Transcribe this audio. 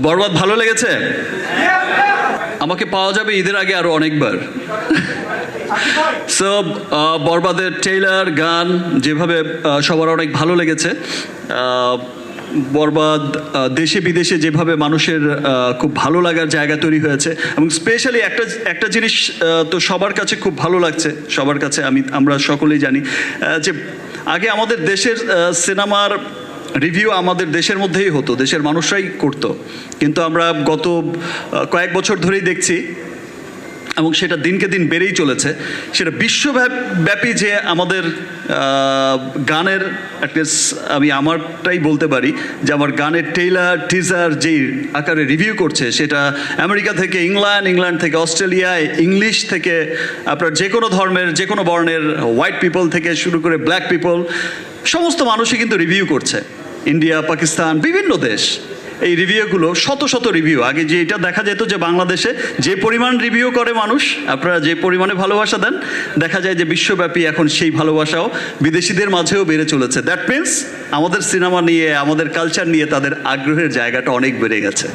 বরবাদ ভালো লেগেছে? আমাকে পাওয়া যাবে ঈদের আগে আরো অনেকবার। সো বরবাদের ট্রেইলার, গান যেভাবে সবার অনেক ভালো লেগেছে। বরবাদ দেশে বিদেশে যেভাবে মানুষের খুব ভালো লাগার জায়গা তৈরি হয়েছে, এবং স্পেশালি একটা জিনিস তো সবার কাছে খুব ভালো লাগছে, সবার কাছে আমরা সকলেই জানি যে আগে আমাদের দেশের সিনেমার রিভিউ আমাদের দেশের মধ্যেই হতো, দেশের মানুষরাই করতো, কিন্তু আমরা গত কয়েক বছর ধরেই দেখছি, এবং সেটা দিনকে দিন বেড়েই চলেছে, সেটা বিশ্বব্যাপী যে আমাদের গানের অ্যাটলিস্ট আমি আমারটাই বলতে পারি যে আমার গানের ট্রেইলার টিজার যেই আকারে রিভিউ করছে, সেটা আমেরিকা থেকে ইংল্যান্ড থেকে অস্ট্রেলিয়ায়, ইংলিশ থেকে আপনার যে কোনো ধর্মের যে কোনো বর্ণের, হোয়াইট পিপল থেকে শুরু করে ব্ল্যাক পিপল, সমস্ত মানুষই কিন্তু রিভিউ করছে। ইন্ডিয়া, পাকিস্তান, বিভিন্ন দেশ এই রিভিউগুলো, শত শত রিভিউ। আগে যে এটা দেখা যেত যে বাংলাদেশে যে পরিমাণ রিভিউ করে মানুষ, আপনারা যে পরিমাণে ভালোবাসা দেন, দেখা যায় যে বিশ্বব্যাপী এখন সেই ভালোবাসাও বিদেশিদের মাঝেও বেড়ে চলেছে। দ্যাট মিনস আমাদের সিনেমা নিয়ে, আমাদের কালচার নিয়ে তাদের আগ্রহের জায়গাটা অনেক বেড়ে গেছে।